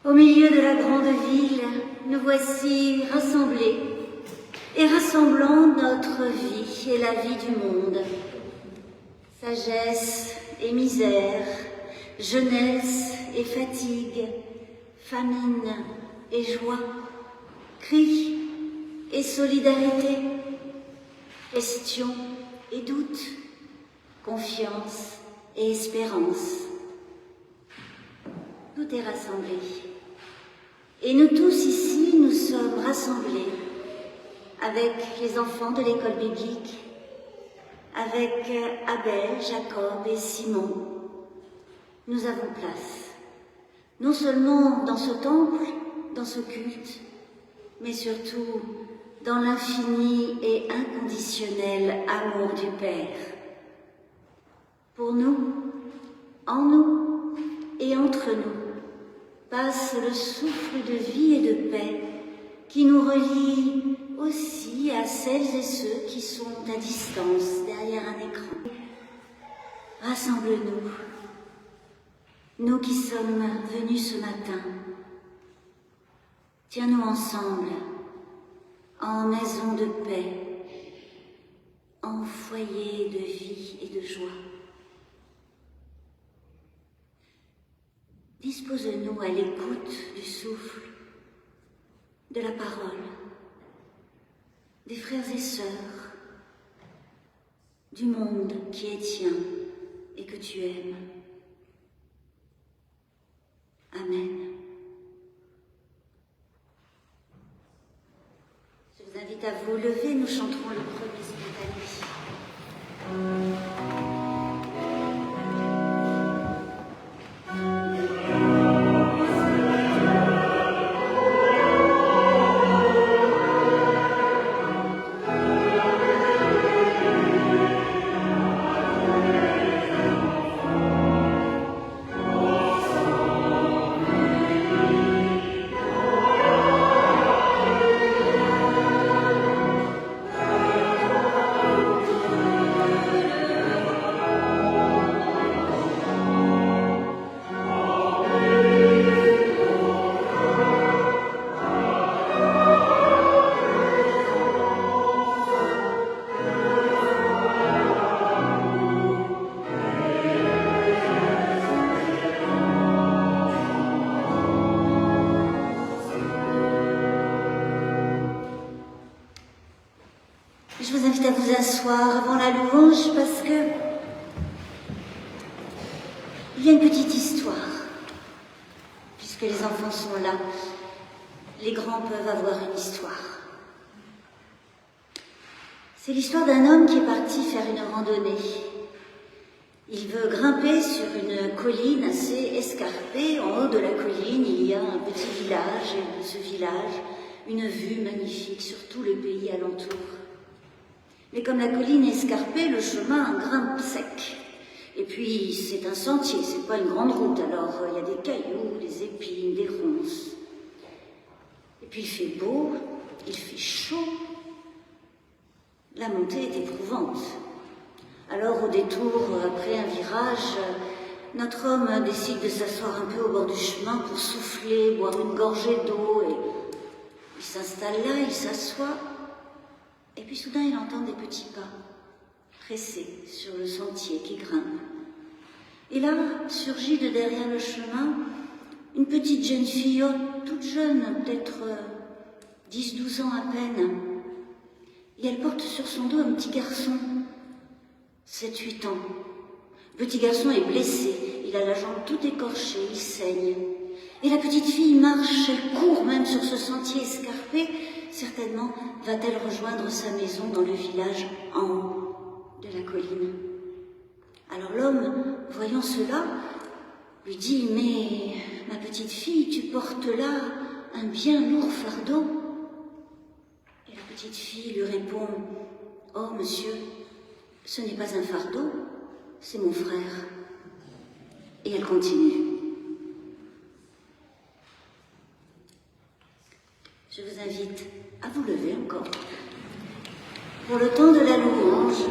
Au milieu de la grande ville, nous voici rassemblés et rassemblant notre vie et la vie du monde. Sagesse et misère, jeunesse et fatigue, famine et joie, cris et solidarité, questions et doutes, confiance et espérance. Tout est rassemblé. Et nous tous ici, nous sommes rassemblés avec les enfants de l'école biblique, avec Abel, Jacob et Simon. Nous avons place, non seulement dans ce temple, dans ce culte, mais surtout dans l'infini et inconditionnel amour du Père. Pour nous, en nous et entre nous, passe le souffle de vie et de paix qui nous relie aussi à celles et ceux qui sont à distance derrière un écran. Rassemble-nous, nous qui sommes venus ce matin. Tiens-nous ensemble, en maison de paix, en foyer de vie et de joie. Dispose-nous à l'écoute du souffle, de la parole, des frères et sœurs, du monde qui est tien et que tu aimes. Amen. Je vous invite à vous lever, nous chanterons le premier spontané. Je vous invite à vous asseoir avant la louange parce que il y a une petite histoire. Puisque les enfants sont là, les grands peuvent avoir une histoire. C'est l'histoire d'un homme qui est parti faire une randonnée. Il veut grimper sur une colline assez escarpée. En haut de la colline, il y a un petit village, et de ce village, une vue magnifique sur tout le pays alentour. Mais comme la colline est escarpée, le chemin grimpe sec. Et puis, c'est un sentier, c'est pas une grande route, alors il y a des cailloux, des épines, des ronces. Et puis il fait beau, il fait chaud. La montée est éprouvante. Alors, au détour, après un virage, notre homme décide de s'asseoir un peu au bord du chemin pour souffler, boire une gorgée d'eau. Et il s'installe là, il s'assoit. Et puis soudain, il entend des petits pas pressés sur le sentier qui grimpe. Et là, surgit de derrière le chemin une petite jeune fille, toute jeune, peut-être 10-12 ans à peine. Et elle porte sur son dos un petit garçon, 7-8 ans. Le petit garçon est blessé, il a la jambe toute écorchée, il saigne. Et la petite fille marche, elle court même sur ce sentier escarpé. Certainement va-t-elle rejoindre sa maison dans le village en haut de la colline. Alors l'homme, voyant cela, lui dit « Mais ma petite fille, tu portes là un bien lourd fardeau ?» Et la petite fille lui répond « Oh monsieur, ce n'est pas un fardeau, c'est mon frère. » Et elle continue. Je vous invite à vous lever encore pour le temps de la louange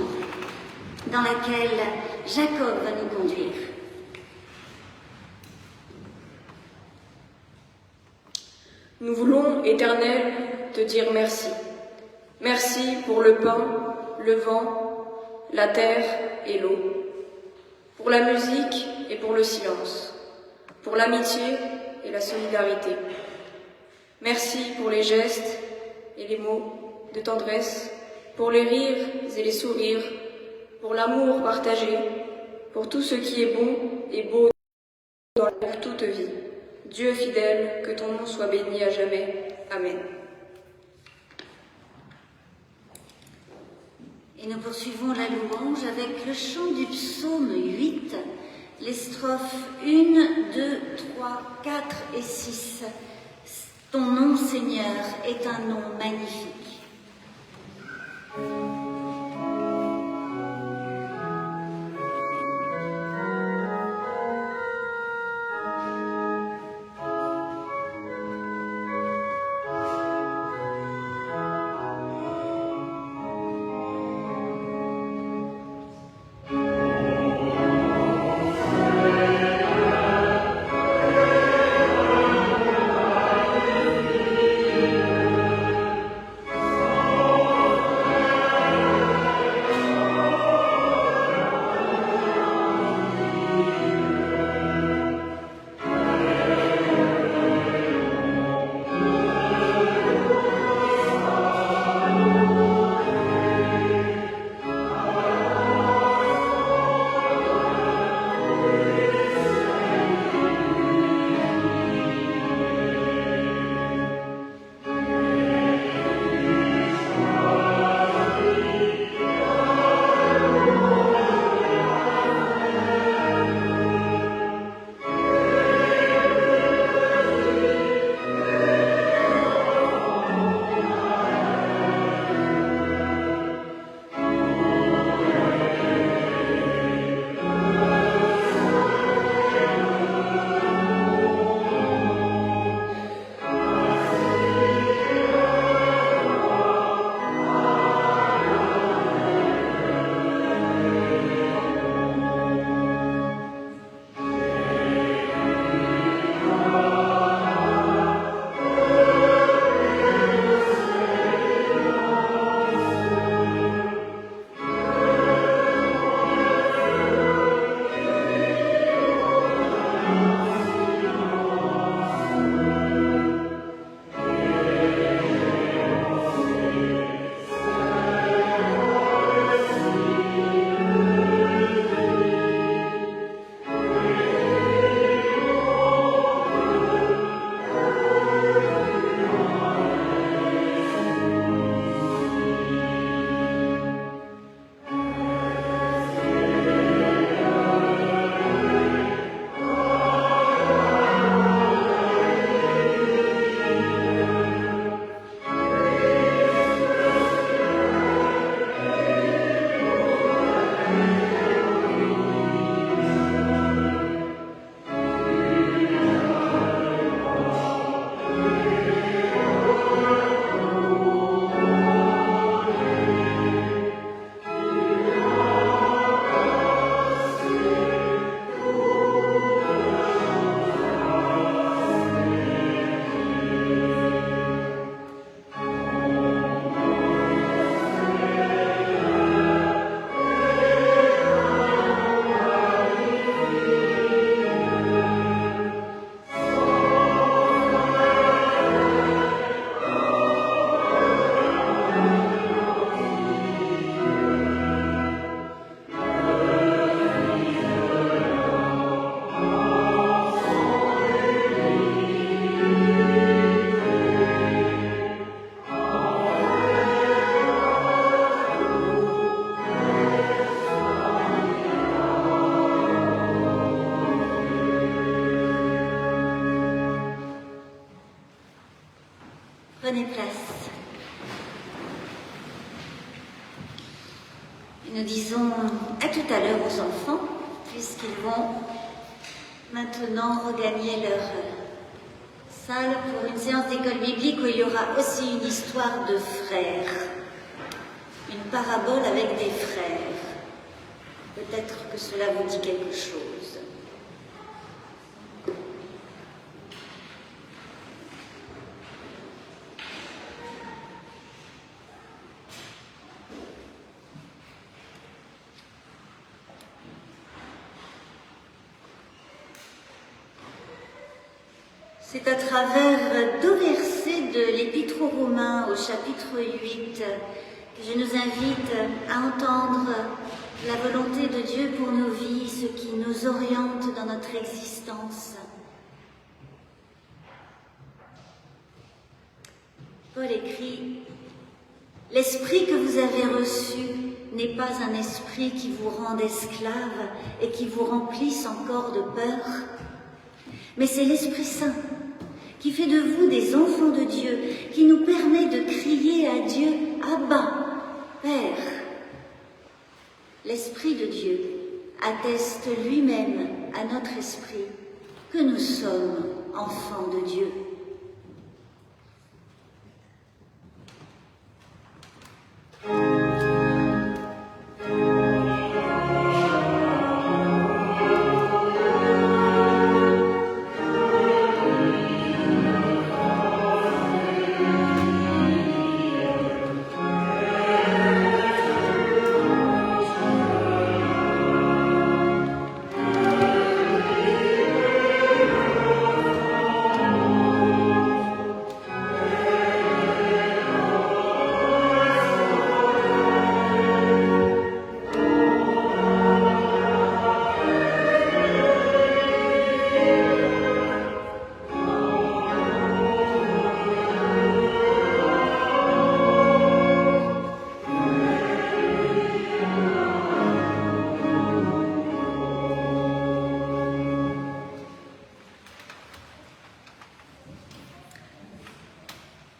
dans laquelle Jacob va nous conduire. Nous voulons, Éternel, te dire merci. Merci pour le pain, le vent, la terre et l'eau, pour la musique et pour le silence, pour l'amitié et la solidarité. Merci pour les gestes et les mots de tendresse, pour les rires et les sourires, pour l'amour partagé, pour tout ce qui est bon et beau pour toute vie. Dieu fidèle, que ton nom soit béni à jamais. Amen. Et nous poursuivons la louange avec le chant du psaume 8, les strophes 1, 2, 3, 4 et 6. Ton nom, Seigneur, est un nom magnifique. Prenez place. Et nous disons à tout à l'heure aux enfants, puisqu'ils vont maintenant regagner leur salle pour une séance d'école biblique où il y aura aussi une histoire de frères, une parabole avec des frères. Peut-être que cela vous dit quelque chose. C'est à travers deux versets de l'Épître aux Romains au chapitre 8 que je nous invite à entendre la volonté de Dieu pour nos vies, ce qui nous oriente dans notre existence. Paul écrit « L'esprit que vous avez reçu n'est pas un esprit qui vous rende esclave et qui vous remplisse encore de peur, mais c'est l'Esprit Saint qui fait de vous des enfants de Dieu, qui nous permet de crier à Dieu « Abba, Père ». L'Esprit de Dieu atteste lui-même à notre esprit que nous sommes enfants de Dieu.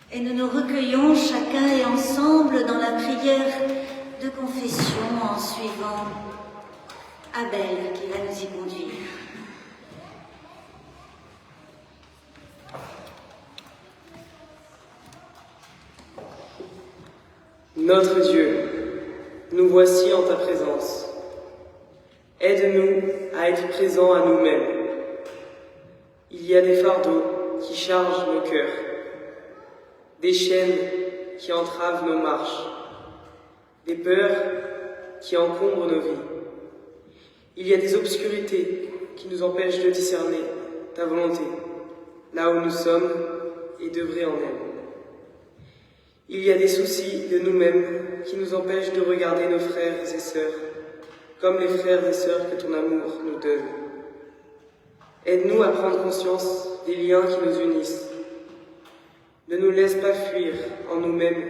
Et nous nous recueillons chacun et ensemble dans la prière de confession en suivant Abel qui va nous y conduire. Notre Dieu, nous voici en ta présence. Aide-nous à être présents à nous-mêmes. Il y a des fardeaux qui chargent nos cœurs, des chaînes qui entravent nos marches, des peurs qui encombrent nos vies. Il y a des obscurités qui nous empêchent de discerner ta volonté, là où nous sommes et d'œuvrer en elle. Il y a des soucis de nous-mêmes qui nous empêchent de regarder nos frères et sœurs comme les frères et sœurs que ton amour nous donne. Aide-nous à prendre conscience des liens qui nous unissent. Ne nous laisse pas fuir en nous-mêmes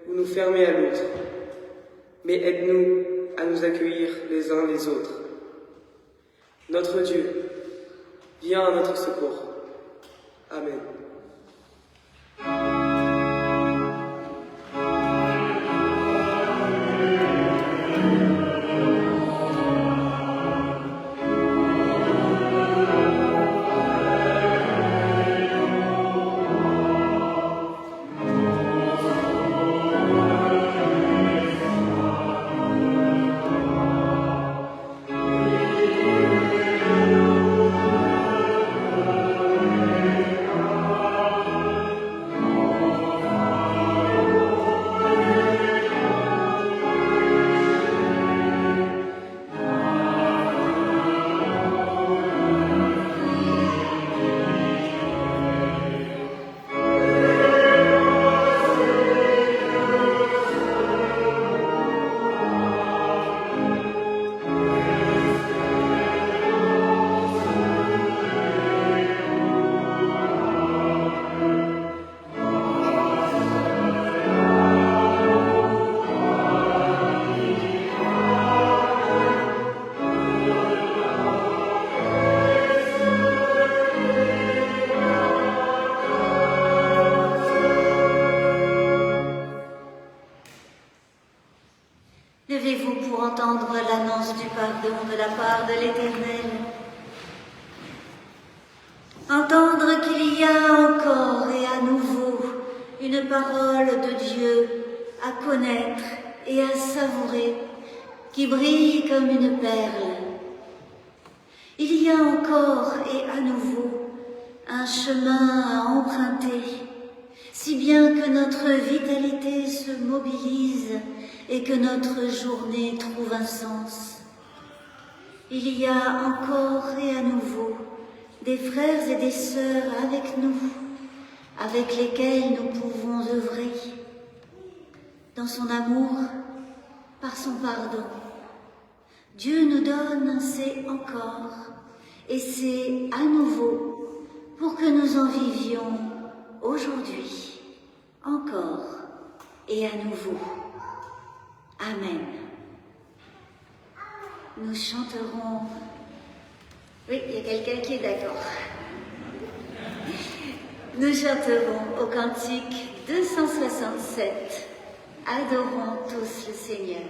ou nous fermer à l'autre, mais aide-nous à nous accueillir les uns les autres. Notre Dieu, viens à notre secours. Amen. Levez-vous pour entendre l'annonce du pardon de la part de l'Éternel. Entendre qu'il y a encore et à nouveau une parole de Dieu à connaître et à savourer, qui brille comme une perle. Il y a encore et à nouveau un chemin à emprunter, si bien que notre vitalité se mobilise et que notre journée trouve un sens. Il y a encore et à nouveau des frères et des sœurs avec nous, avec lesquels nous pouvons œuvrer, dans son amour, par son pardon. Dieu nous donne c'est encore et c'est à nouveau pour que nous en vivions aujourd'hui, encore et à nouveau. Amen. Nous chanterons... Oui, il y a quelqu'un qui est d'accord. Nous chanterons au cantique 267. Adorons tous le Seigneur.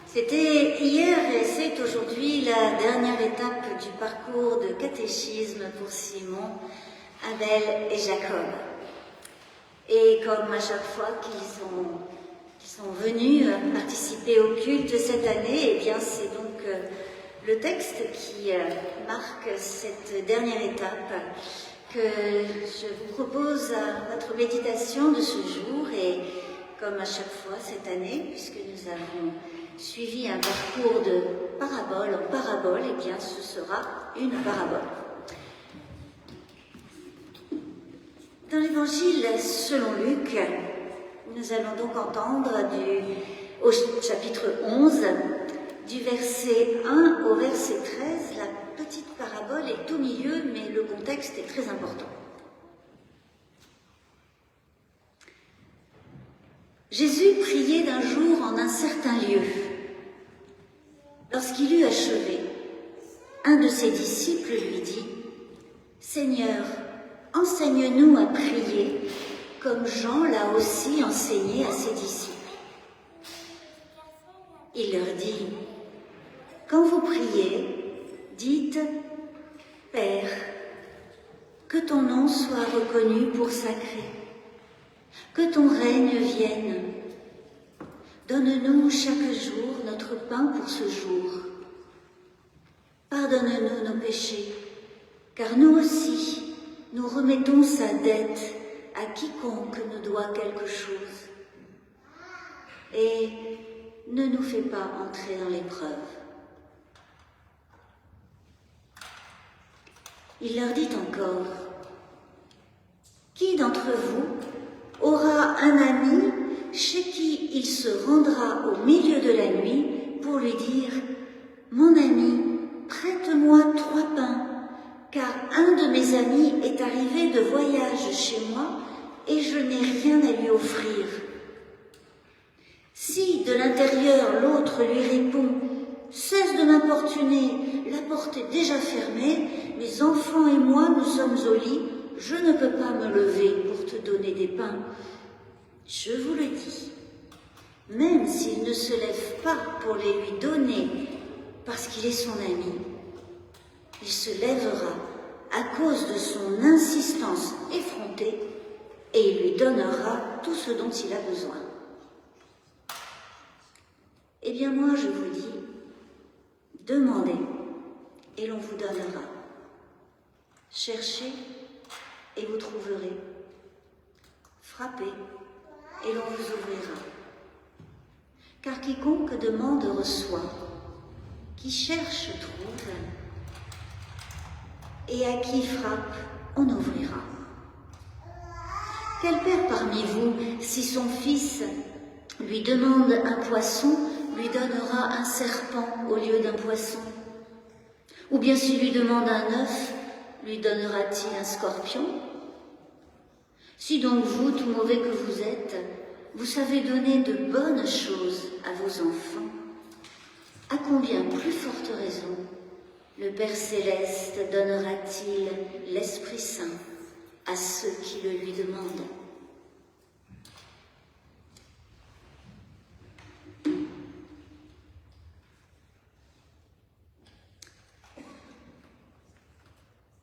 C'était hier et c'est aujourd'hui la dernière étape du parcours de catéchisme pour Simon, Abel et Jacob. Et comme à chaque fois qu'ils sont venus participer au culte cette année, eh bien c'est donc le texte qui marque cette dernière étape que je vous propose à votre méditation de ce jour. Et comme à chaque fois cette année, puisque nous avons suivi un parcours de parabole en parabole, eh bien ce sera une parabole. Dans l'évangile selon Luc, nous allons donc entendre au chapitre 11, du verset 1 au verset 13, la petite parabole est au milieu, mais le contexte est très important. Jésus priait d'un jour en un certain lieu. Lorsqu'il eut achevé, un de ses disciples lui dit « Seigneur, enseigne-nous à prier, comme Jean l'a aussi enseigné à ses disciples. » Il leur dit « Quand vous priez, dites « Père, que ton nom soit reconnu pour sacré, que ton règne vienne. Donne-nous chaque jour notre pain pour ce jour. Pardonne-nous nos péchés, car nous aussi, nous remettons sa dette à quiconque nous doit quelque chose. Et ne nous fais pas entrer dans l'épreuve. » Il leur dit encore, « Qui d'entre vous aura un ami chez qui il se rendra au milieu de la nuit pour lui dire « Mon ami, prête-moi 3 pains, de mes amis est arrivé de voyage chez moi et je n'ai rien à lui offrir. Si de l'intérieur l'autre lui répond « Cesse de m'importuner, la porte est déjà fermée, mes enfants et moi nous sommes au lit, je ne peux pas me lever pour te donner des pains. » Je vous le dis, même s'il ne se lève pas pour les lui donner parce qu'il est son ami, il se lèvera à cause de son insistance effrontée et il lui donnera tout ce dont il a besoin. Eh bien moi je vous dis, demandez et l'on vous donnera. Cherchez et vous trouverez. Frappez et l'on vous ouvrira. Car quiconque demande reçoit, qui cherche trouve, et à qui frappe on ouvrira. Quel père parmi vous, si son fils lui demande un poisson, lui donnera un serpent au lieu d'un poisson? Ou bien s'il lui demande un œuf, lui donnera-t-il un scorpion? Si donc vous, tout mauvais que vous êtes, vous savez donner de bonnes choses à vos enfants, à combien plus forte raison le Père Céleste donnera-t-il l'Esprit Saint à ceux qui le lui demandent?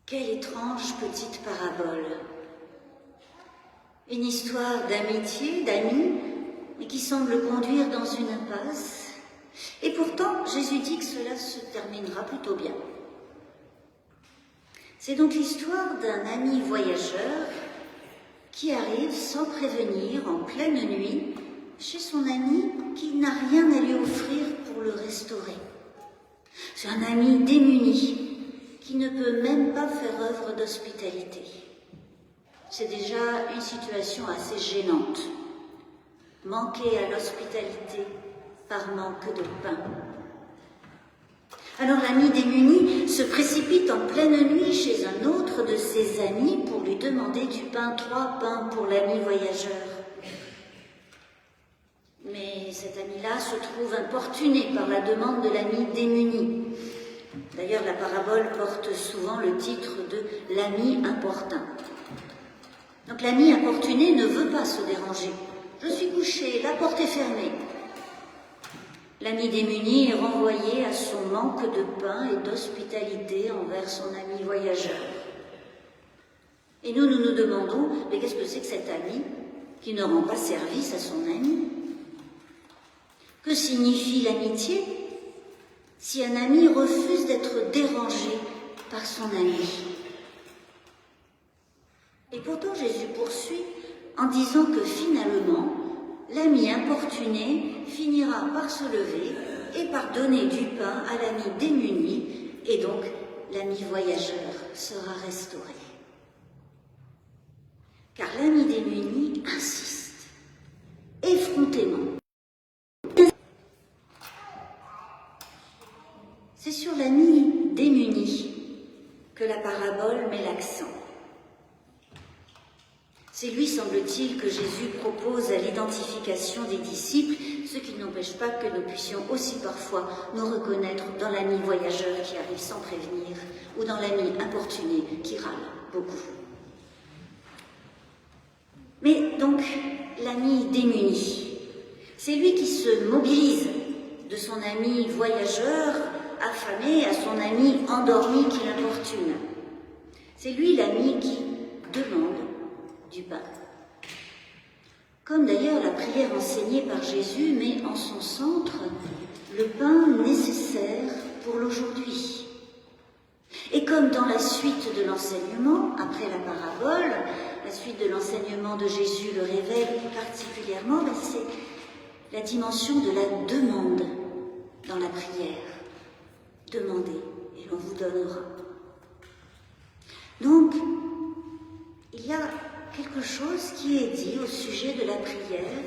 Quelle étrange petite parabole! Une histoire d'amitié, d'amis, mais qui semble conduire dans une impasse. Et pourtant, Jésus dit que cela se terminera plutôt bien. C'est donc l'histoire d'un ami voyageur qui arrive sans prévenir, en pleine nuit, chez son ami qui n'a rien à lui offrir pour le restaurer. C'est un ami démuni qui ne peut même pas faire œuvre d'hospitalité. C'est déjà une situation assez gênante. Manquer à l'hospitalité par manque de pain. Alors l'ami démuni se précipite en pleine nuit chez un autre de ses amis pour lui demander du pain, 3 pains pour l'ami voyageur. Mais cet ami-là se trouve importuné par la demande de l'ami démuni. D'ailleurs, la parabole porte souvent le titre de « l'ami importun ». Donc l'ami importuné ne veut pas se déranger. Je suis couché, la porte est fermée. L'ami démuni est renvoyé à son manque de pain et d'hospitalité envers son ami voyageur. Et nous nous demandons, mais qu'est-ce que c'est que cet ami qui ne rend pas service à son ami? Que signifie l'amitié si un ami refuse d'être dérangé par son ami? Et pourtant Jésus poursuit en disant que finalement, l'ami importuné finira par se lever et par donner du pain à l'ami démuni, et donc l'ami voyageur sera restauré. Car l'ami démuni insiste, effrontément. C'est sur l'ami démuni que la parabole met l'accent. C'est lui, semble-t-il, que Jésus propose à l'identification des disciples, ce qui n'empêche pas que nous puissions aussi parfois nous reconnaître dans l'ami voyageur qui arrive sans prévenir, ou dans l'ami importuné qui râle beaucoup. Mais donc, l'ami démuni, c'est lui qui se mobilise de son ami voyageur affamé à son ami endormi qui l'importune. C'est lui l'ami qui demande du pain. Comme d'ailleurs la prière enseignée par Jésus met en son centre le pain nécessaire pour l'aujourd'hui. Et comme dans la suite de l'enseignement, après la parabole, la suite de l'enseignement de Jésus le révèle particulièrement, c'est la dimension de la demande dans la prière. Demandez et l'on vous donnera. Donc, il y a quelque chose qui est dit au sujet de la prière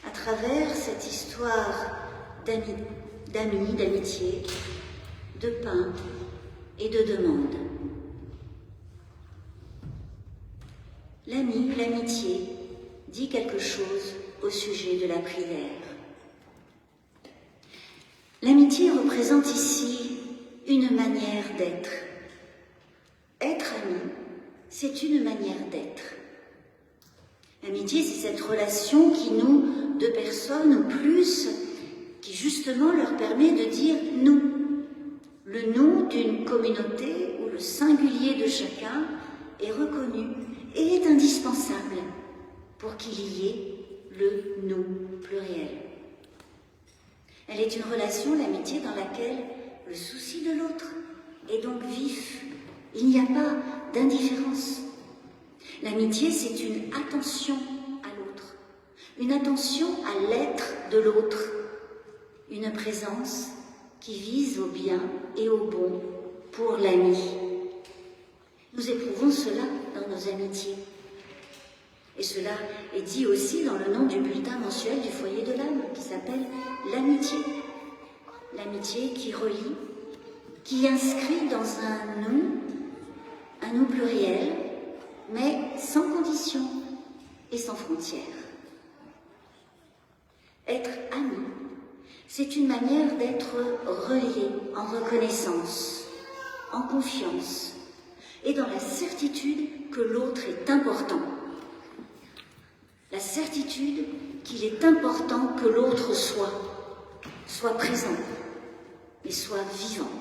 à travers cette histoire d'amis, d'amitié, de pain et de demande. L'ami, l'amitié, dit quelque chose au sujet de la prière. L'amitié représente ici une manière d'être. Être ami, c'est une manière d'être. L'amitié, c'est cette relation qui noue deux personnes ou plus, qui justement leur permet de dire « nous ». Le « nous » d'une communauté où le singulier de chacun est reconnu et est indispensable pour qu'il y ait le « nous » pluriel. Elle est une relation, l'amitié, dans laquelle le souci de l'autre est donc vif. Il n'y a pas d'indifférence. L'amitié, c'est une attention à l'autre, une attention à l'être de l'autre, une présence qui vise au bien et au bon pour l'ami. Nous éprouvons cela dans nos amitiés. Et cela est dit aussi dans le nom du bulletin mensuel du foyer de l'âme, qui s'appelle l'amitié. L'amitié qui relie, qui inscrit dans un nous pluriel, mais sans condition et sans frontières. Être ami, c'est une manière d'être relié en reconnaissance, en confiance et dans la certitude que l'autre est important. La certitude qu'il est important que l'autre soit présent et soit vivant.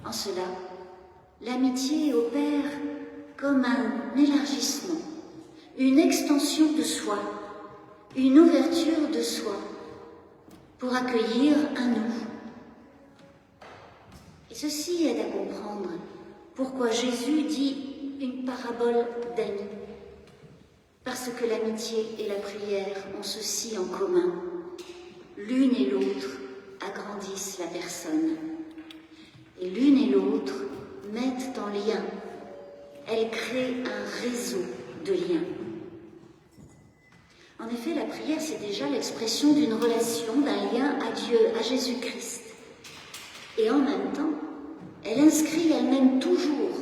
En cela, l'amitié opère comme un élargissement, une extension de soi, une ouverture de soi pour accueillir un nous. Et ceci aide à comprendre pourquoi Jésus dit une parabole d'amis. Parce que l'amitié et la prière ont ceci en commun. L'une et l'autre agrandissent la personne. Et l'une et l'autre mettent en lien. Elles créent un réseau de liens. En effet, la prière, c'est déjà l'expression d'une relation, d'un lien à Dieu, à Jésus-Christ. Et en même temps, elle inscrit elle-même toujours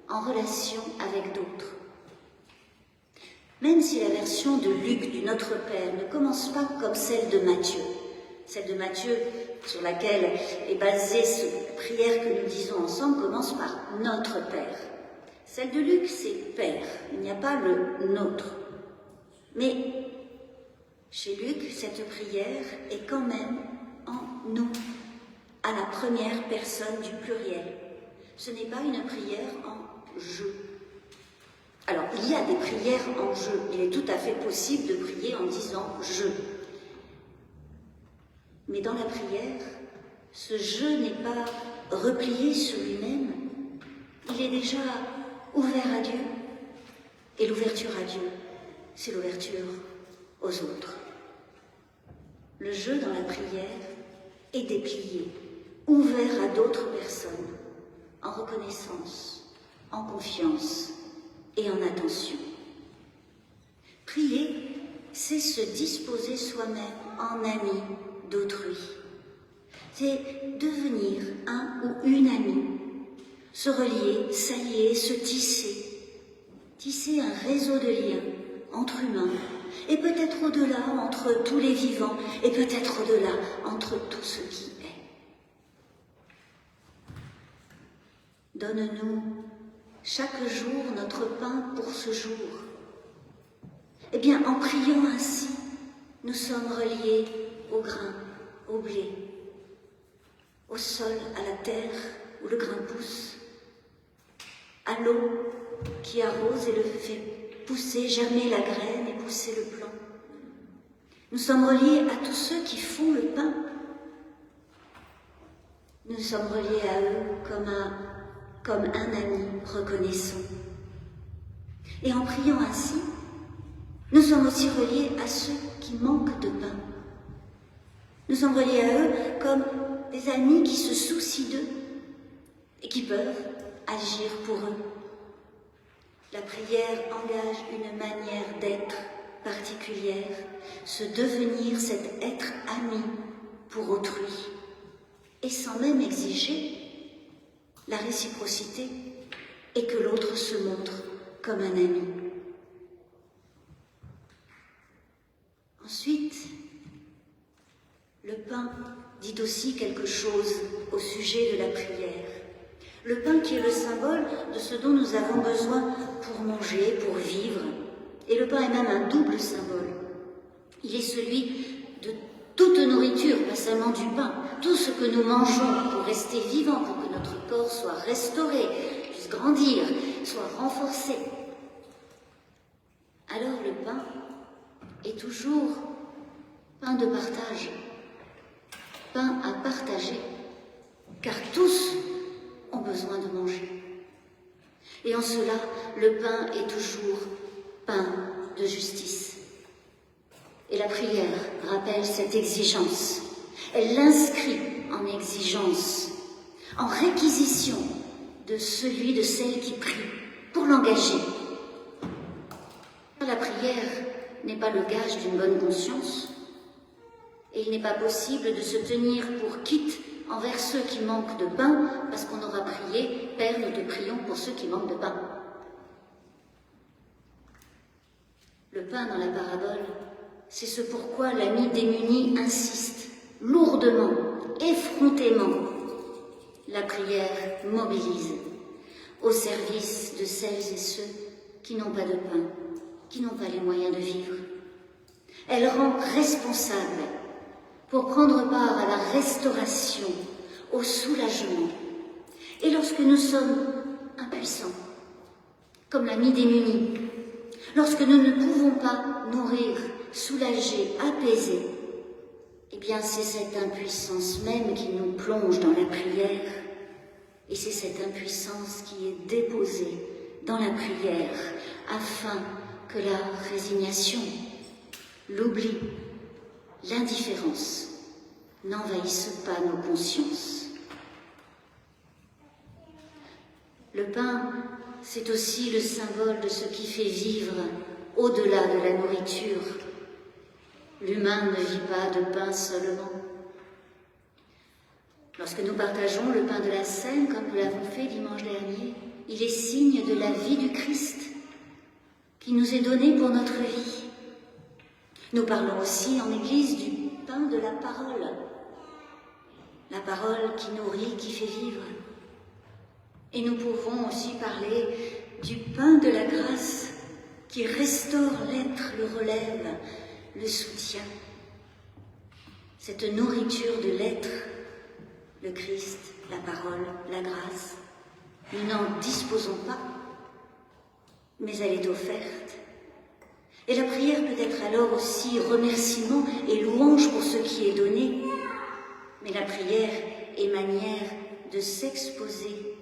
en relation avec d'autres. Même si la version de Luc du Notre Père ne commence pas comme celle de Matthieu sur laquelle est basée cette prière que nous disons ensemble, commence par Notre Père. Celle de Luc, c'est Père, il n'y a pas le Nôtre. Mais chez Luc, cette prière est quand même en nous, à la première personne du pluriel. Ce n'est pas une prière en je. Alors, il y a des prières en je. Il est tout à fait possible de prier en disant « je ». Mais dans la prière, ce « je » n'est pas replié sur lui-même. Il est déjà ouvert à Dieu. Et l'ouverture à Dieu, c'est l'ouverture aux autres. Le « je » dans la prière est déplié, ouvert à d'autres personnes, en reconnaissance, en confiance et en attention. Prier, c'est se disposer soi-même en ami d'autrui. C'est devenir un ou une amie, se relier, s'allier, se tisser un réseau de liens entre humains, et peut-être au-delà entre tous les vivants, et peut-être au-delà entre tout ce qui est. Donne-nous chaque jour notre pain pour ce jour. Eh bien, en priant ainsi, nous sommes reliés au grain, au blé, au sol, à la terre où le grain pousse, à l'eau qui arrose et le fait pousser, germer la graine et pousser le plant. Nous sommes reliés à tous ceux qui font le pain. Nous sommes reliés à eux comme un ami reconnaissant. Et en priant ainsi, nous sommes aussi reliés à ceux qui manquent de pain. Nous sommes reliés à eux comme des amis qui se soucient d'eux et qui peuvent agir pour eux. La prière engage une manière d'être particulière, se devenir cet être ami pour autrui, et sans même exiger la réciprocité et que l'autre se montre comme un ami. Ensuite, le pain dit aussi quelque chose au sujet de la prière. Le pain qui est le symbole de ce dont nous avons besoin pour manger, pour vivre. Et le pain est même un double symbole. Il est celui de toute nourriture, pas seulement du pain. Tout ce que nous mangeons pour rester vivant, pour que notre corps soit restauré, puisse grandir, soit renforcé. Alors le pain est toujours pain de partage, pain à partager, car tous ont besoin de manger. Et en cela, le pain est toujours pain de justice. Et la prière rappelle cette exigence. Elle l'inscrit en exigence, en réquisition de celui, de celle qui prie, pour l'engager. La prière n'est pas le gage d'une bonne conscience, et il n'est pas possible de se tenir pour quitte envers ceux qui manquent de pain, parce qu'on aura prié, Père, nous te prions pour ceux qui manquent de pain. Le pain dans la parabole, c'est ce pourquoi l'ami démuni insiste lourdement, effrontément. La prière mobilise au service de celles et ceux qui n'ont pas de pain, qui n'ont pas les moyens de vivre. Elle rend responsable pour prendre part à la restauration, au soulagement. Et lorsque nous sommes impuissants, comme l'ami démuni, lorsque nous ne pouvons pas nourrir, soulager, apaiser, eh bien c'est cette impuissance même qui nous plonge dans la prière, et c'est cette impuissance qui est déposée dans la prière, afin que la résignation, l'oubli, l'indifférence n'envahissent pas nos consciences. Le pain, c'est aussi le symbole de ce qui fait vivre au-delà de la nourriture. L'humain ne vit pas de pain seulement. Lorsque nous partageons le pain de la Seine, comme nous l'avons fait dimanche dernier, il est signe de la vie du Christ qui nous est donné pour notre vie. Nous parlons aussi en Église du pain de la parole qui nourrit, qui fait vivre. Et nous pouvons aussi parler du pain de la grâce qui restaure l'être, le relève, le soutient. Cette nourriture de l'être, le Christ, la parole, la grâce, nous n'en disposons pas, mais elle est offerte. Et la prière peut être alors aussi remerciement et louange pour ce qui est donné. Mais la prière est manière de s'exposer,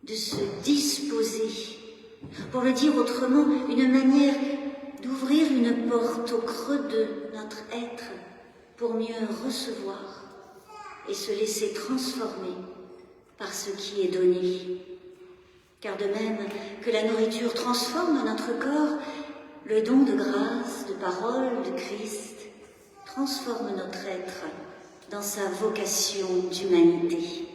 de se disposer. Pour le dire autrement, une manière d'ouvrir une porte au creux de notre être pour mieux recevoir et se laisser transformer par ce qui est donné. Car de même que la nourriture transforme notre corps, le don de grâce, de parole de Christ transforme notre être dans sa vocation d'humanité.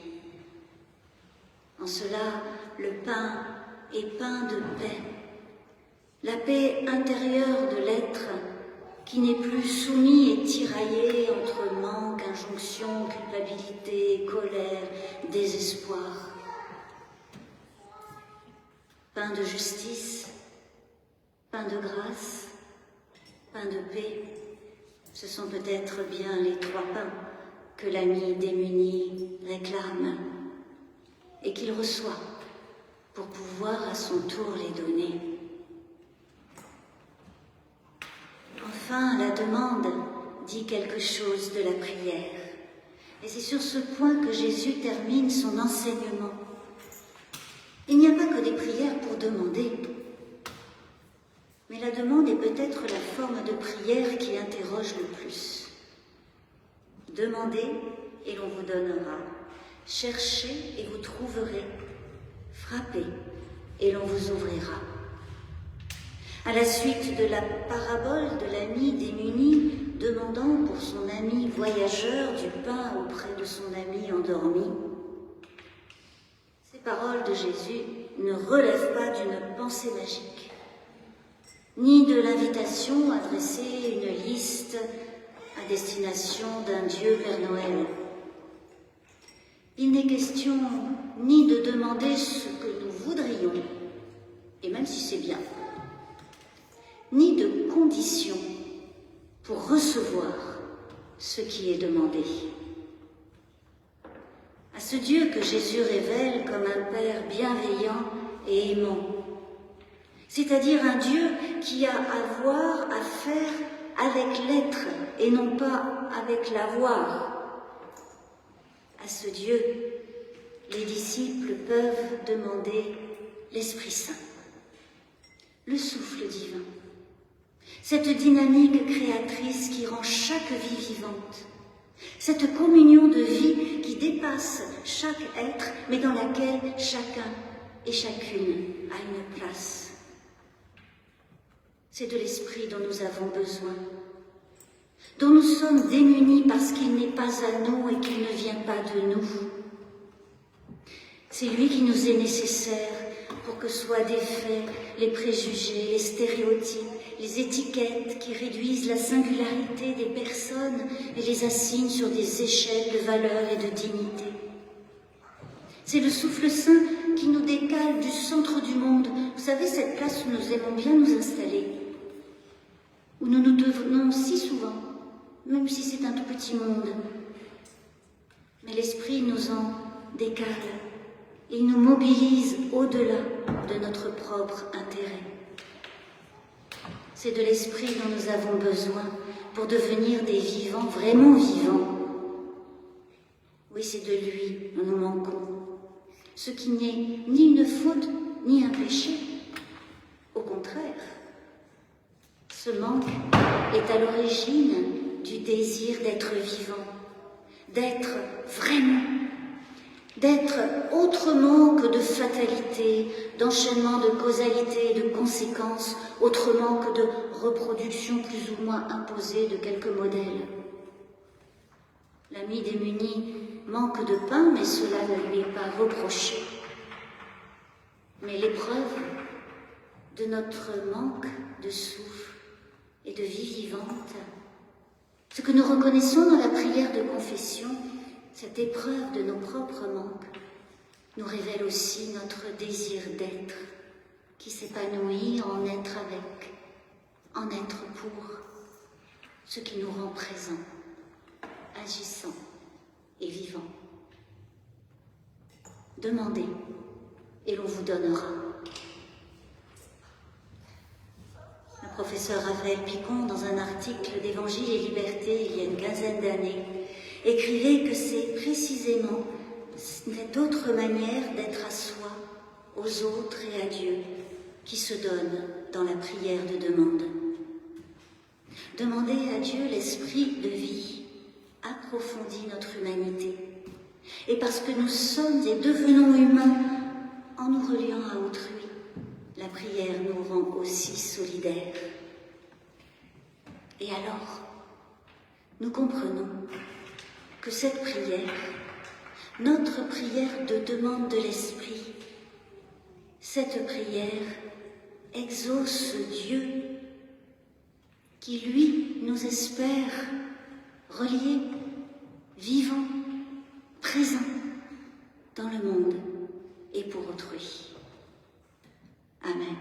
En cela, le pain est pain de paix, la paix intérieure de l'être qui n'est plus soumis et tiraillé entre manque, injonction, culpabilité, colère, désespoir. Pain de justice, pain de grâce, pain de paix, ce sont peut-être bien les trois pains que l'ami démuni réclame et qu'il reçoit pour pouvoir à son tour les donner. Enfin, la demande dit quelque chose de la prière. Et c'est sur ce point que Jésus termine son enseignement. Il n'y a pas que des prières pour demander, mais la demande est peut-être la forme de prière qui interroge le plus. Demandez et l'on vous donnera. Cherchez et vous trouverez. Frappez et l'on vous ouvrira. À la suite de la parabole de l'ami démuni demandant pour son ami voyageur du pain auprès de son ami endormi, ces paroles de Jésus ne relèvent pas d'une pensée magique, ni de l'invitation à dresser une liste à destination d'un Dieu Père Noël. Il n'est question ni de demander ce que nous voudrions, et même si c'est bien, ni de conditions pour recevoir ce qui est demandé. À ce Dieu que Jésus révèle comme un Père bienveillant et aimant, c'est-à-dire un Dieu qui a à voir, à faire avec l'être et non pas avec l'avoir. À ce Dieu, les disciples peuvent demander l'Esprit Saint, le souffle divin, cette dynamique créatrice qui rend chaque vie vivante, cette communion de vie qui dépasse chaque être, mais dans laquelle chacun et chacune a une place. C'est de l'Esprit dont nous avons besoin, dont nous sommes démunis parce qu'il n'est pas à nous et qu'il ne vient pas de nous. C'est lui qui nous est nécessaire pour que soient défaits les préjugés, les stéréotypes, les étiquettes qui réduisent la singularité des personnes et les assignent sur des échelles de valeur et de dignité. C'est le souffle saint qui nous décale du centre du monde. Vous savez, cette place où nous aimons bien nous installer, où nous nous devenons si souvent, même si c'est un tout petit monde. Mais l'Esprit nous en décale. Il nous mobilise au-delà de notre propre intérêt. C'est de l'Esprit dont nous avons besoin pour devenir des vivants, vraiment vivants. Oui, c'est de lui dont nous manquons. Ce qui n'est ni une faute, ni un péché. Au contraire, ce manque est à l'origine du désir d'être vivant, d'être vraiment, d'être autrement que de fatalité, d'enchaînement de causalité et de conséquences, autrement que de reproduction plus ou moins imposée de quelques modèles. L'ami démuni manque de pain, mais cela ne lui est pas reproché. Mais l'épreuve de notre manque de souffle et de vie vivante, ce que nous reconnaissons dans la prière de confession, cette épreuve de nos propres manques, nous révèle aussi notre désir d'être, qui s'épanouit en être avec, en être pour, ce qui nous rend présents, agissants et vivants. Demandez, et l'on vous donnera. Le professeur Raphaël Picon, dans un article d'Évangile et Liberté il y a une quinzaine d'années, écrivait que c'est précisément cette autre manière d'être à soi, aux autres et à Dieu qui se donne dans la prière de demande. Demander à Dieu l'esprit de vie approfondit notre humanité. Et parce que nous sommes et devenons humains en nous reliant à autrui, la prière nous rend aussi solidaires. Et alors, nous comprenons que cette prière, notre prière de demande de l'Esprit, cette prière exauce Dieu qui, lui, nous espère reliés, vivants, présents dans le monde et pour autrui. Amen.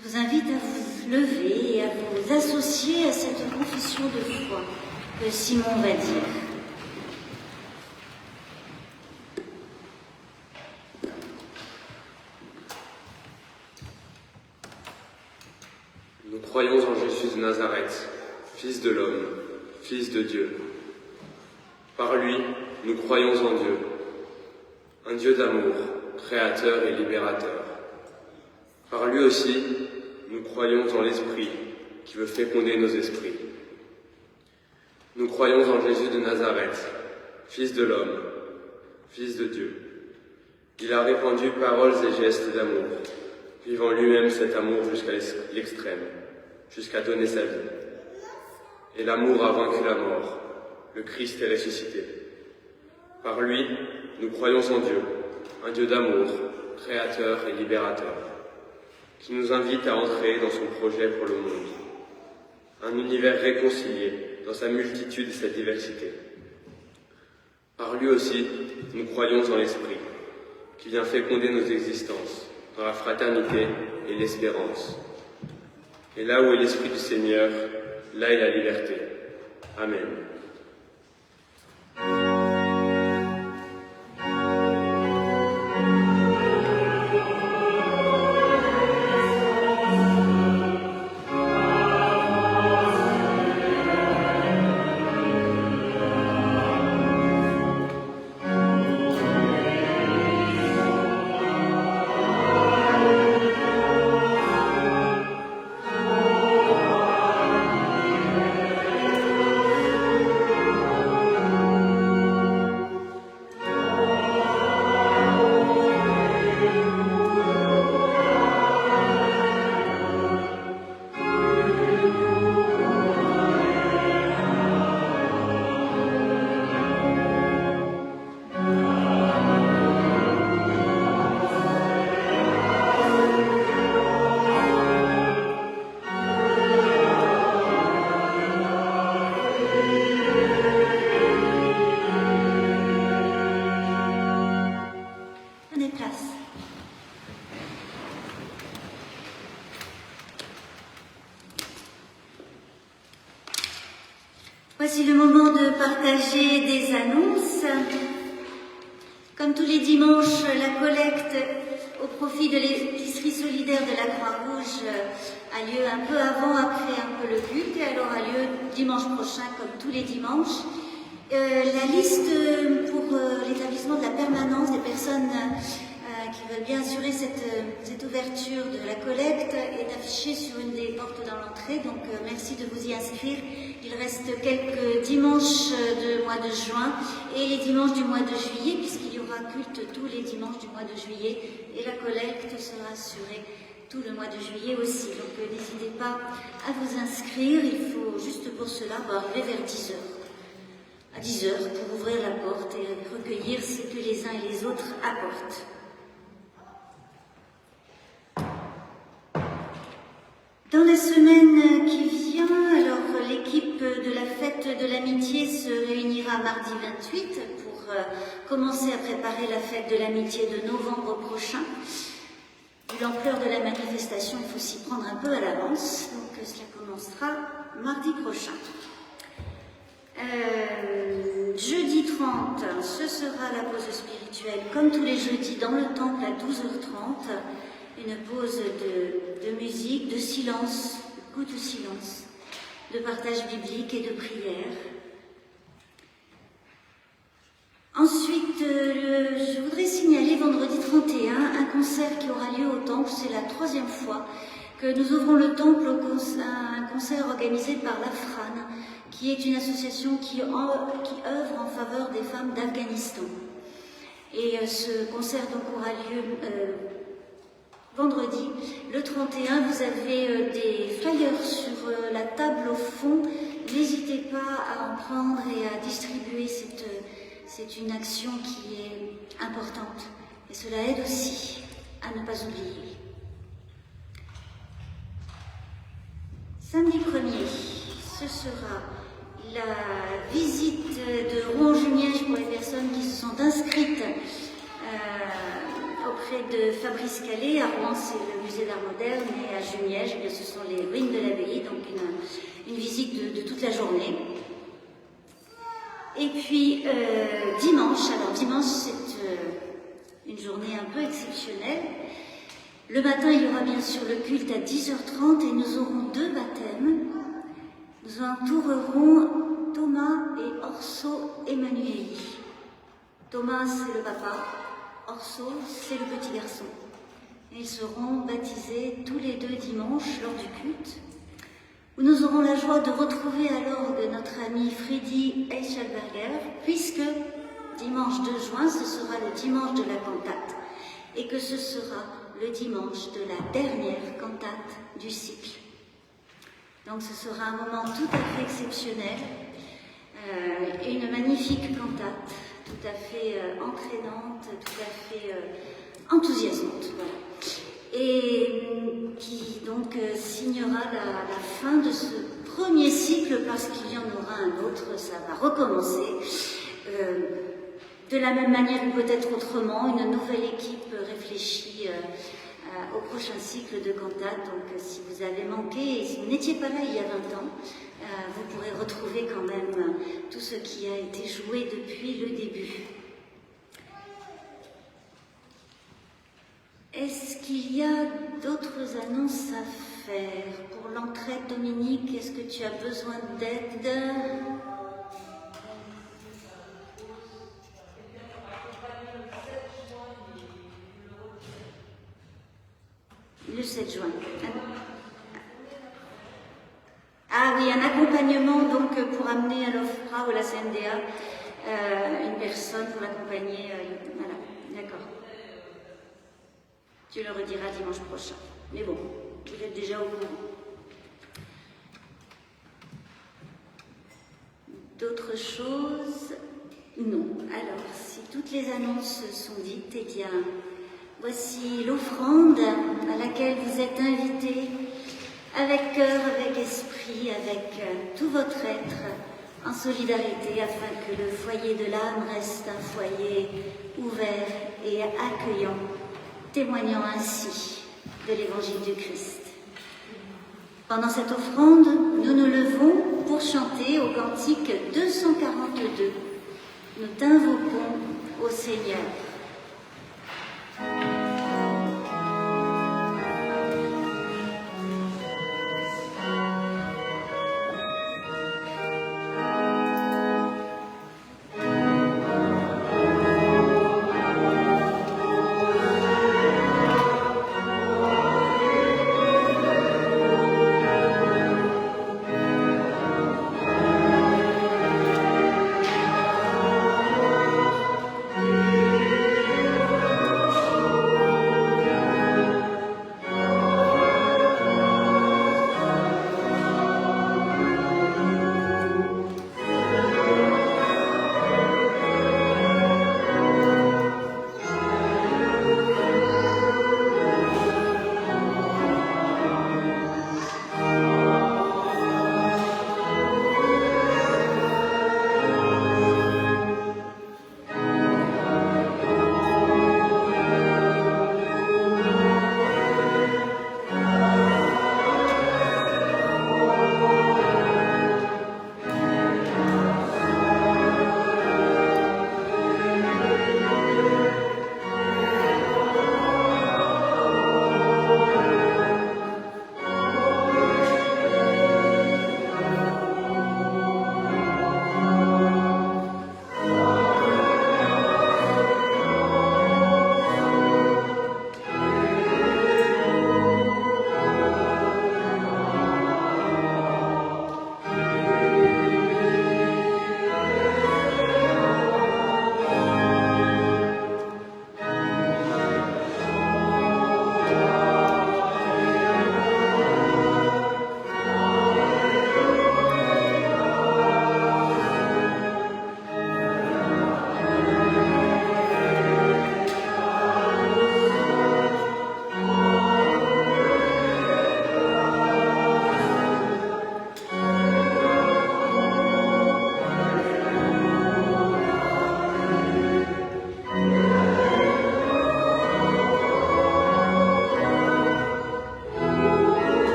Je vous invite à vous lever et à vous associer à cette confession de foi que Simon va dire. Nous croyons en Jésus de Nazareth, Fils de l'homme, Fils de Dieu. Par lui, nous croyons en Dieu, un Dieu d'amour, créateur et libérateur. Par lui aussi, nous croyons en l'Esprit qui veut féconder nos esprits. Nous croyons en Jésus de Nazareth, Fils de l'homme, Fils de Dieu. Il a répandu paroles et gestes d'amour, vivant lui-même cet amour jusqu'à l'extrême, jusqu'à donner sa vie. Et l'amour a vaincu la mort, le Christ est ressuscité. Par lui, nous croyons en Dieu, un Dieu d'amour, créateur et libérateur, qui nous invite à entrer dans son projet pour le monde. Un univers réconcilié dans sa multitude et sa diversité. Par lui aussi, nous croyons en l'Esprit, qui vient féconder nos existences, dans la fraternité et l'espérance. Et là où est l'Esprit du Seigneur, là est la liberté. Amen. Voici le moment de partager des annonces. Comme tous les dimanches, la collecte au profit de l'épicerie solidaire de la Croix-Rouge a lieu un peu avant, après un peu le culte, et elle aura lieu dimanche prochain, comme tous les dimanches. La liste pour l'établissement de la permanence des personnes qui veulent bien assurer cette ouverture de la collecte est affichée sur une des portes dans l'entrée, donc merci de vous y inscrire. Il reste quelques dimanches du mois de juin et les dimanches du mois de juillet, puisqu'il y aura culte tous les dimanches du mois de juillet, et la collecte sera assurée tout le mois de juillet aussi. Donc n'hésitez pas à vous inscrire, il faut juste pour cela arriver vers 10h. À 10h pour ouvrir la porte et recueillir ce que les uns et les autres apportent. Dans la semaine qui vient, alors l'équipe de la fête de l'amitié se réunira mardi 28 pour commencer à préparer la fête de l'amitié de novembre prochain. Vu l'ampleur de la manifestation, il faut s'y prendre un peu à l'avance, donc cela commencera mardi prochain. Jeudi 30, ce sera la pause spirituelle, comme tous les jeudis, dans le temple à 12h30. Une pause de musique, de silence, de goût de silence, de partage biblique et de prière. Ensuite, je voudrais signaler vendredi 31 un concert qui aura lieu au temple. C'est la 3e fois que nous ouvrons le temple à un concert organisé par la FRAN, qui est une association qui œuvre en faveur des femmes d'Afghanistan. Et ce concert donc aura lieu vendredi, le 31, vous avez des flyers sur la table au fond. N'hésitez pas à en prendre et à distribuer. C'est une action qui est importante. Et cela aide aussi à ne pas oublier. Samedi 1er, ce sera la visite de Rouen-Jumièges pour les personnes qui se sont inscrites au près de Fabrice-Calais. À Rouen, c'est le musée d'art moderne, et à Jumièges, eh bien, ce sont les ruines de l'abbaye, donc une visite de toute la journée. Et puis dimanche, alors dimanche c'est une journée un peu exceptionnelle. Le matin, il y aura bien sûr le culte à 10h30 et nous aurons 2 baptêmes. Nous entourerons Thomas et Orso Emmanueli. Thomas, c'est le papa, Orso, c'est le petit garçon. Et ils seront baptisés tous les 2 dimanches lors du culte, où nous aurons la joie de retrouver à l'orgue notre ami Freddy Eichelberger, puisque dimanche 2 juin, ce sera le dimanche de la cantate, et que ce sera le dimanche de la dernière cantate du cycle. Donc ce sera un moment tout à fait exceptionnel, et une magnifique cantate, tout à fait entraînante, tout à fait enthousiasmante. Voilà. Et qui donc signera la fin de ce premier cycle, parce qu'il y en aura un autre, ça va recommencer. De la même manière ou peut-être autrement, une nouvelle équipe réfléchit au prochain cycle de cantate. Donc si vous avez manqué, et si vous n'étiez pas là il y a 20 ans, vous pourrez retrouver quand même tout ce qui a été joué depuis le début. Est-ce qu'il y a d'autres annonces à faire? Pour l'entraide, Dominique, est-ce que tu as besoin d'aide? Le 7 juin. Ah oui, un accompagnement donc pour amener à l'OFPRA ou à la CNDA une personne pour l'accompagner. Voilà, d'accord. Tu le rediras dimanche prochain. Mais bon, vous êtes déjà au courant. D'autres choses? Non. Alors, si toutes les annonces sont dites, eh bien, voici l'offrande à laquelle vous êtes invités, avec cœur, avec esprit, avec tout votre être, en solidarité, afin que le foyer de l'âme reste un foyer ouvert et accueillant, témoignant ainsi de l'évangile du Christ. Pendant cette offrande, nous nous levons pour chanter au cantique 242. Nous t'invoquons au Seigneur.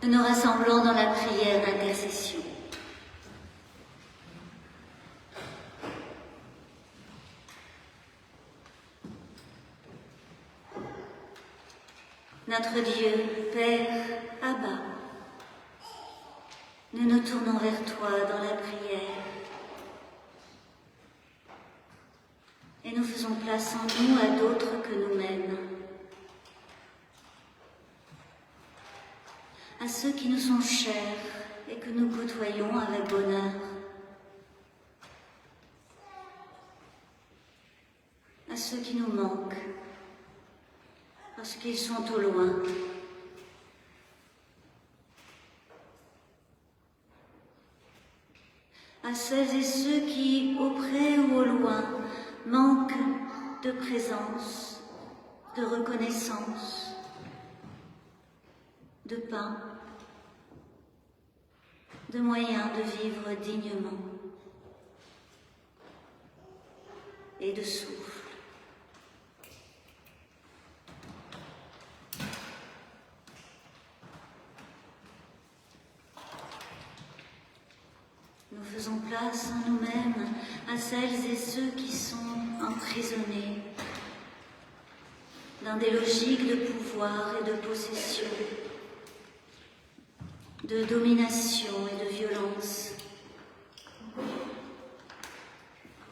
nous nous rassemblons dans la prière d'intercession. Notre Dieu, Père, Abba, nous nous tournons vers toi dans la prière et nous faisons place en nous à d'autres que nous-mêmes, à ceux qui nous sont chers et que nous côtoyons avec bonheur, à ceux qui nous manquent parce qu'ils sont au loin, à celles et ceux qui, au près ou au loin, manquent de présence, de reconnaissance, de pain, de moyens de vivre dignement et de souffle. Nous faisons place en nous-mêmes à celles et ceux qui sont emprisonnés dans des logiques de pouvoir et de possession, de domination et de violence,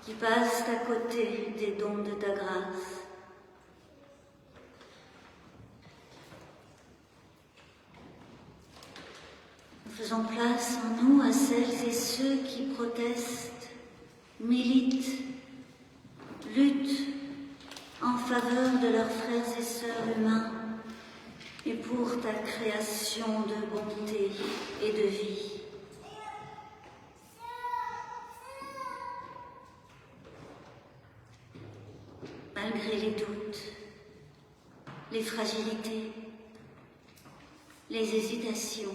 qui passent à côté des dons de ta grâce. Faisons place en nous à celles et ceux qui protestent, militent, luttent en faveur de leurs frères et sœurs humains et pour ta création de bonté et de vie. Malgré les doutes, les fragilités, les hésitations,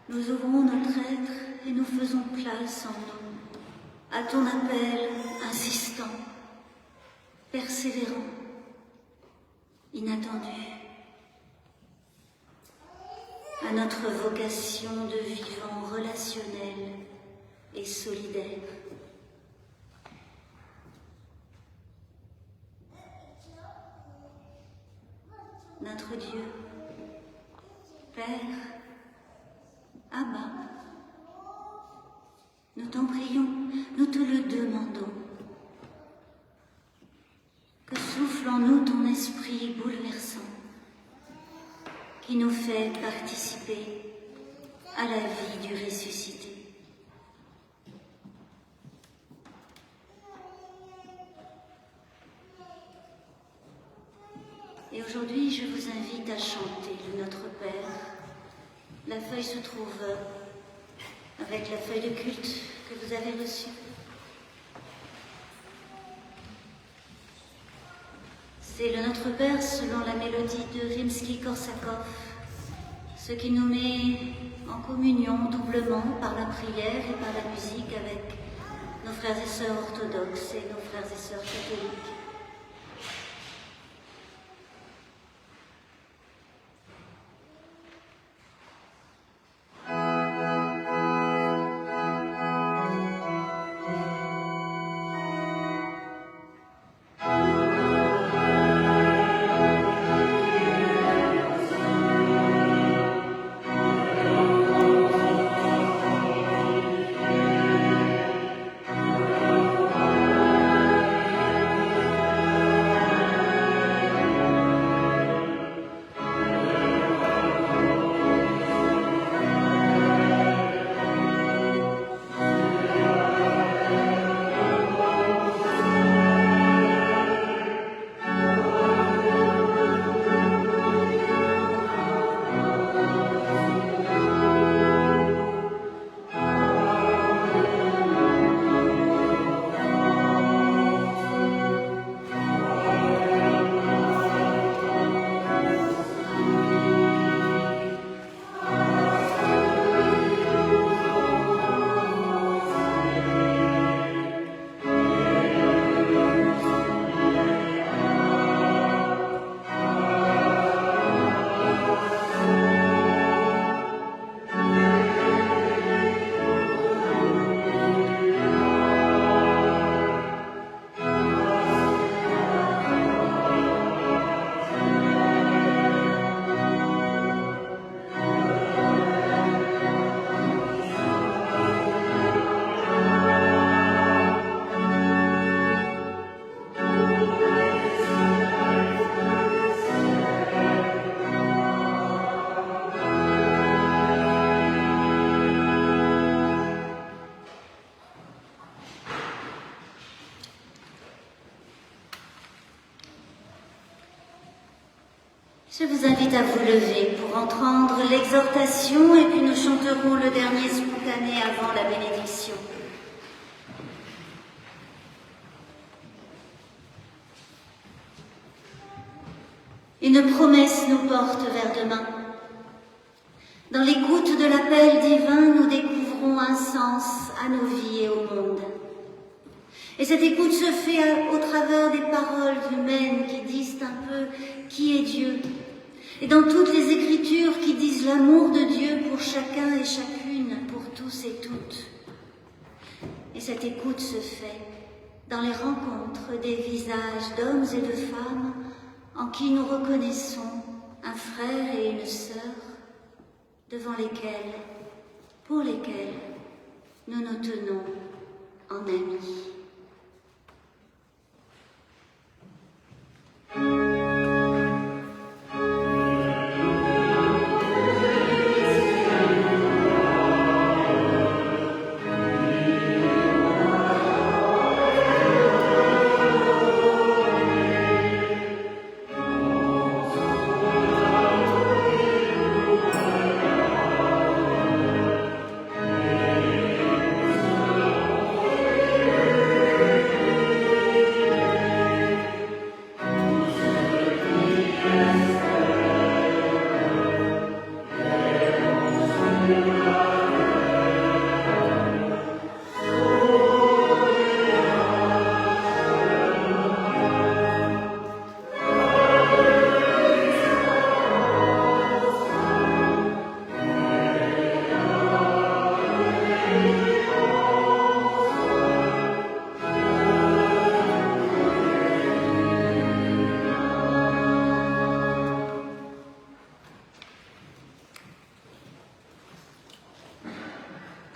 nous ouvrons notre être et nous faisons place en nous à ton appel insistant, persévérant, inattendu, à notre vocation de vivant relationnel et solidaire. Notre Dieu, Père, Abba, nous t'en prions, nous te le demandons. Que souffle en nous ton esprit bouleversant, qui nous fait participer à la vie du ressuscité. Et aujourd'hui, je vous invite à chanter le Notre Père. La feuille se trouve avec la feuille de culte que vous avez reçue. C'est le Notre Père selon la mélodie de Rimsky-Korsakov, ce qui nous met en communion doublement par la prière et par la musique avec nos frères et sœurs orthodoxes et nos frères et sœurs catholiques. Je vous invite à vous lever pour entendre l'exhortation et puis nous chanterons le dernier spontané avant la bénédiction. Une promesse nous porte vers demain. Dans l'écoute de l'appel divin, nous découvrons un sens à nos vies et au monde. Et cette écoute se fait au travers des paroles humaines qui disent un peu qui est Dieu. Et dans toutes les Écritures qui disent l'amour de Dieu pour chacun et chacune, pour tous et toutes. Et cette écoute se fait dans les rencontres des visages d'hommes et de femmes en qui nous reconnaissons un frère et une sœur devant lesquels, pour lesquels nous nous tenons en amis.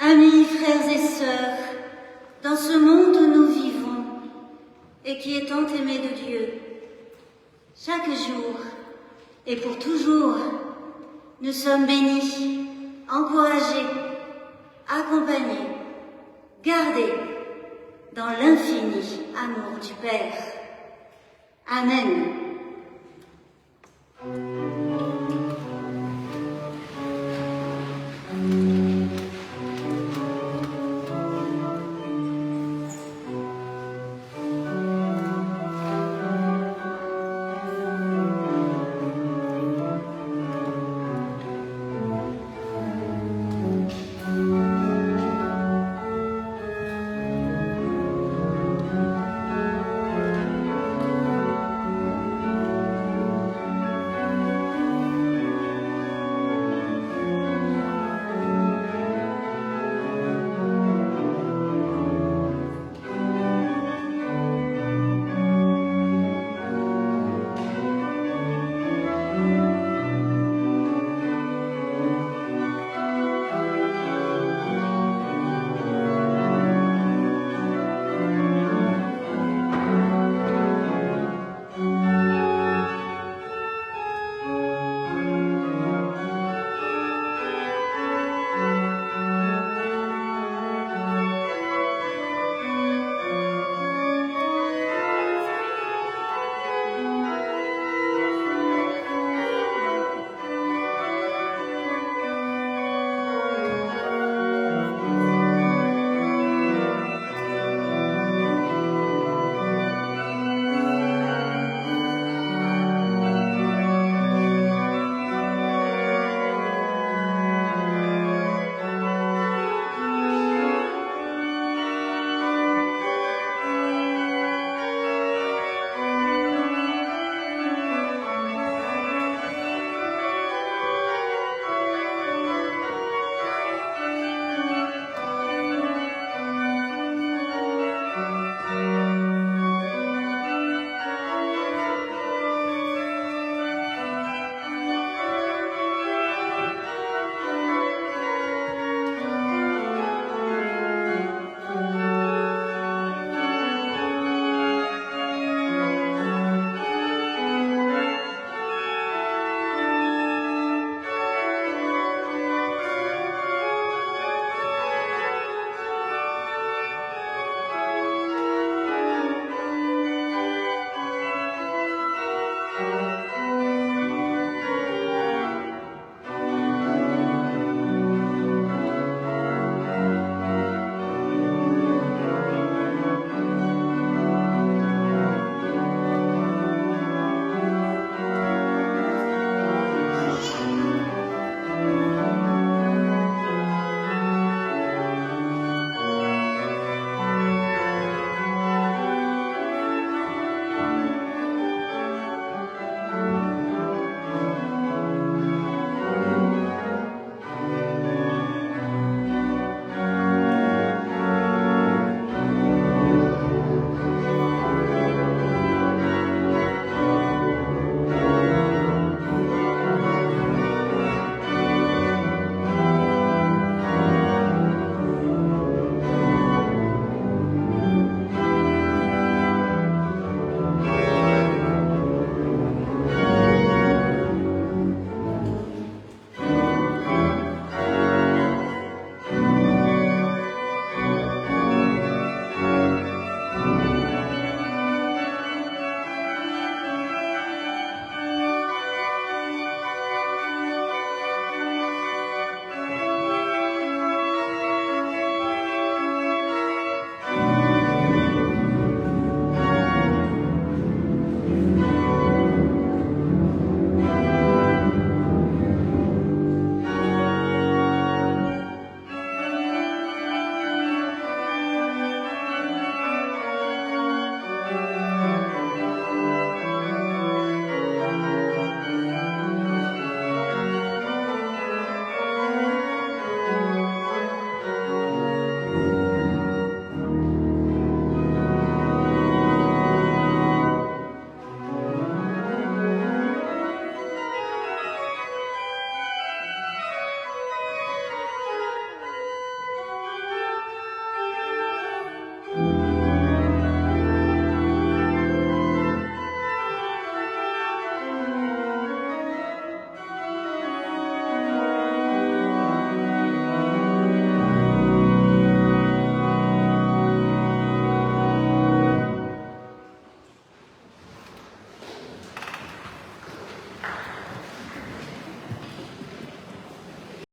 Amis, frères et sœurs, dans ce monde où nous vivons et qui est tant aimé de Dieu, chaque jour et pour toujours, nous sommes bénis, encouragés, accompagnés, gardés dans l'infini amour du Père. Amen.